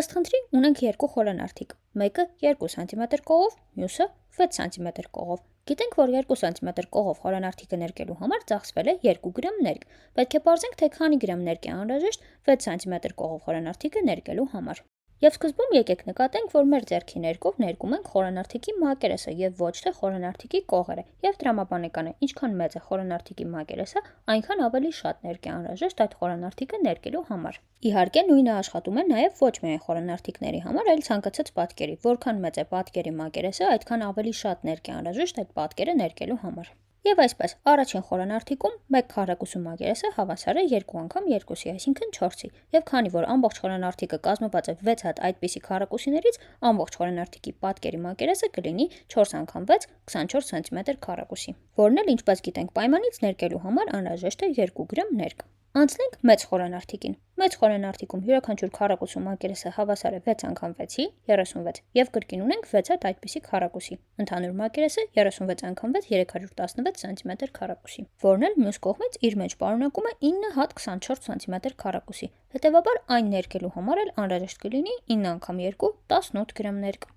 Ըստ խնդրի ունենք երկու խորանարդիկ, մեկը 2 սմ կողով, մյուսը 6 սմ կողով։ Գիտենք, որ 2 սմ կողով խորանարդիկը ներկելու համար ծախսվել է 2 գրամ ներկ։ Պետք է պարզենք, թե քանի գրամ ներկ է անհրաժեշտ 6 սմ կողով խորանարդիկը ներկելու համար։ Եվ սկզբում եկեք նկատենք, որ մեր ձեռքի ներկով ներկում ենք խորանարդիկի մակերեսը եւ ոչ թե խորանարդիկի կողերը, եւ տրամաբանական է, ինչքան մեծ է խորանարդիկի մակերեսը, այնքան ավելի շատ ներկ է անհրաժեշտ այդ խորանարդիկը ներկելու համար։ Իհարկե, նույնը աշխատում է նաեւ ոչ միայն խորանարդիկների համար, այլ ցանկացած պատկերի։ Որքան մեծ է պատկերի մակերեսը, այդքան ավելի շատ ներկ է անհրաժեշտ այդ պատկերը ներկելու համար։ Եվ այսպես, առաջին խորանարդիկում 1 քառակուսու մակերեսը հավասար է 2 անգամ 2-ի, այսինքն 4-ի, եւ քանի որ ամբողջ խորանարդիկը կազմված է 6 հատ այդպիսի քառակուսիներից, ամբողջ խորանարդիկի պատկերի մակերեսը կլինի 4 անգամ 6 24 սմ քառակուսի, որն էլ, ինչպես գիտենք պայմանից, ներկելու համար անհրաժեշտ է 2 գրամ ներկ։ Անցնենք մեծ խորանարդիկին։ Մեծ խորանարդիկում յուրաքանչյուր քառակուսու մակերեսը հավասար է 6 անգամ 6-ի, 36, եւ կրկին ունենք 6 հատ այդպիսի քառակուսի։ Ընդհանուր մակերեսը 36 անգամ 6 316 սմ քառակուսի, որն էլ մյուս կողմից իր մեջ պարունակում է 9 հատ 24 սմ քառակուսի։ Հետևաբար այն ներկելու համար էլ անհրաժեշտ կլինի 9 անգամ 2 18 գրամ ներկ։